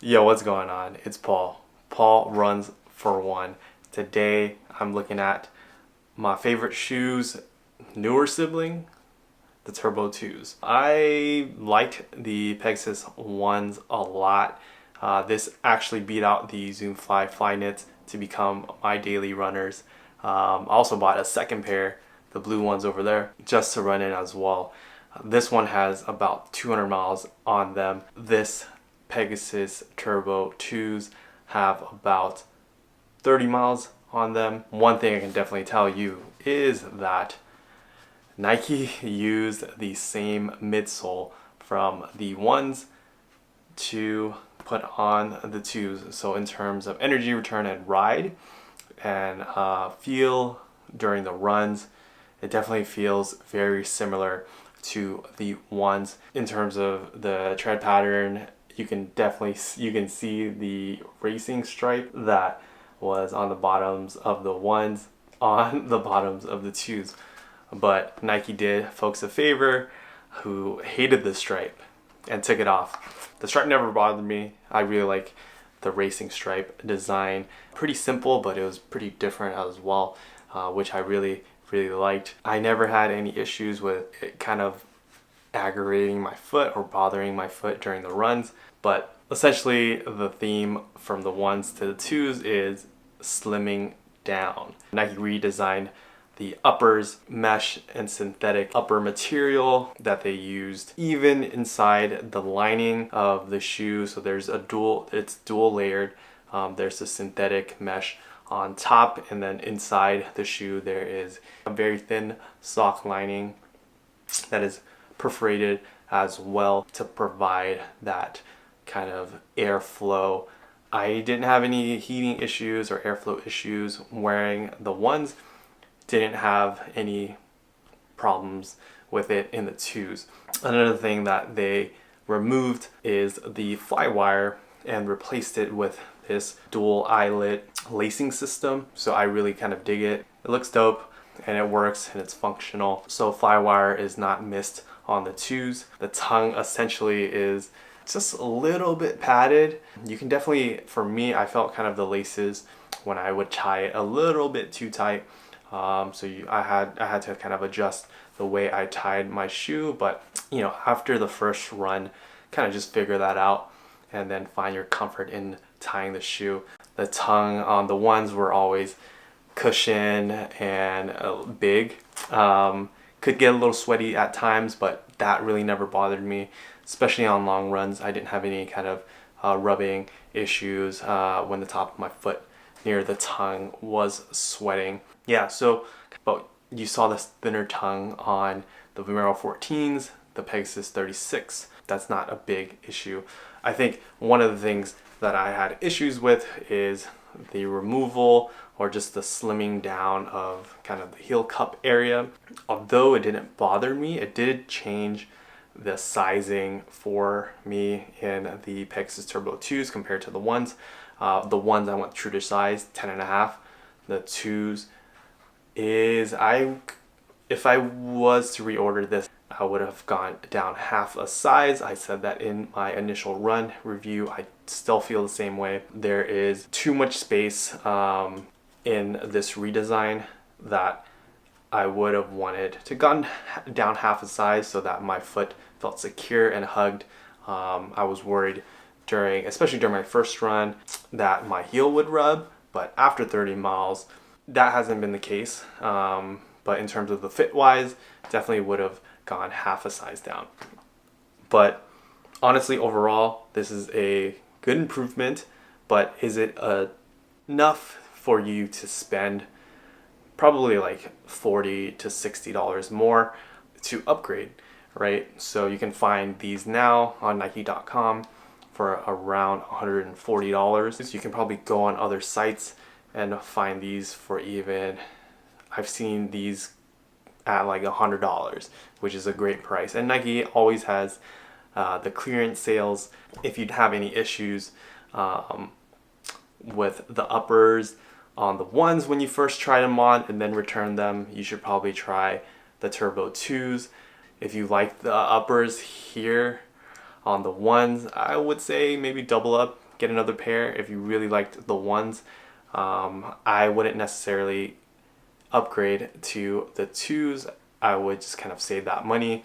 Yo, what's going on? It's Paul. Paul runs for one. Today I'm looking at my favorite shoes, newer sibling, the Turbo 2s. I liked the Pegasus 1s a lot. This actually beat out the Zoom Flyknits to become my daily runners. I also bought a second pair, the blue ones over there, just to run in as well. This one has about 200 miles on them. This Pegasus Turbo 2s have about 30 miles on them. One thing I can definitely tell you is that Nike used the same midsole from the 1s to put on the 2s. So in terms of energy return and ride and feel during the runs, it definitely feels very similar to the 1s. In terms of the tread pattern, you can see the racing stripe that was on the bottoms of the 1s on the bottoms of the 2s. But Nike did folks a favor who hated the stripe and took it off. The stripe never bothered me. I really like the racing stripe design. Pretty simple, but it was pretty different as well, which I really liked. I never had any issues with it kind of aggravating my foot or bothering my foot during the runs. But essentially the theme from the 1s to the 2s is slimming down. Nike redesigned the uppers, mesh and synthetic upper material that they used even inside the lining of the shoe. So there's it's dual layered. There's a synthetic mesh on top, and then inside the shoe there is a very thin sock lining that is perforated as well to provide that kind of airflow. I didn't have any heating issues or airflow issues wearing the 1s. Didn't have any problems with it in the 2s. Another thing that they removed is the fly wire and replaced it with this dual eyelet lacing system. So I really kind of dig it. It looks dope and it works and it's functional. So fly wire is not missed on the 2s. The tongue essentially is just a little bit padded. You can definitely, for me, I felt kind of the laces when I would tie it a little bit too tight. I had to kind of adjust the way I tied my shoe, but after the first run, kind of just figure that out and then find your comfort in tying the shoe. The tongue on the 1s were always cushion and big. Could get a little sweaty at times, but that really never bothered me, especially on long runs. I didn't have any kind of rubbing issues when the top of my foot near the tongue was sweating. Yeah, but you saw this thinner tongue on the Vomero 14s, the Pegasus 36. That's not a big issue. I think one of the things that I had issues with is the removal or just the slimming down of kind of the heel cup area. Although it didn't bother me, it did change the sizing for me in the Pegasus Turbo 2s compared to the 1s. The 1s I went true to size, 10.5. The 2s is, if I was to reorder this, I would have gone down half a size. I said that in my initial run review. I still feel the same way. There is too much space in this redesign that I would have wanted to gone down half a size so that my foot felt secure and hugged. I was worried especially during my first run, that my heel would rub, but after 30 miles, that hasn't been the case. But in terms of the fit wise, definitely would have gone half a size down. But honestly, overall, this is a good improvement, but is it enough for you to spend probably like $40 to $60 more to upgrade, right? So you can find these now on Nike.com for around $140. You can probably go on other sites and find these for even, I've seen these at like $100, which is a great price. And Nike always has the clearance sales. If you'd have any issues with the uppers on the 1s when you first try them on and then return them, you should probably try the Turbo 2s. If you like the uppers here on the 1s, I would say maybe double up get another pair if you really liked the ones. I wouldn't necessarily upgrade to the twos. I would just kind of save that money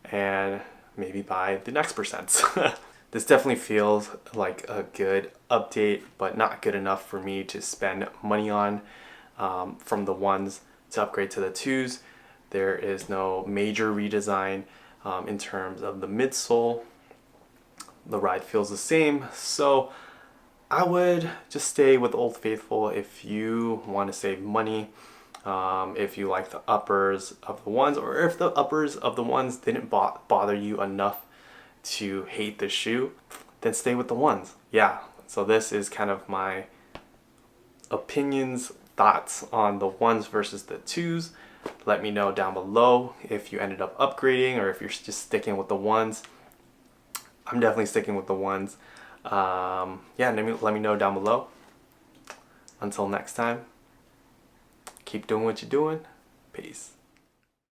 and maybe buy the next percents. This definitely feels like a good update, but not good enough for me to spend money on. From the ones to upgrade to the twos, there is no major redesign in terms of the midsole. The ride feels the same, so I would just stay with Old Faithful if you want to save money. If you like the uppers of the ones, or if the uppers of the ones didn't bother you enough to hate the shoe, then stay with the ones. Yeah, so this is kind of my opinions, thoughts on the ones versus the twos. Let me know down below if you ended up upgrading or if you're just sticking with the ones. I'm definitely sticking with the ones. Yeah, let me know down below. Until next time, keep doing what you're doing. Peace.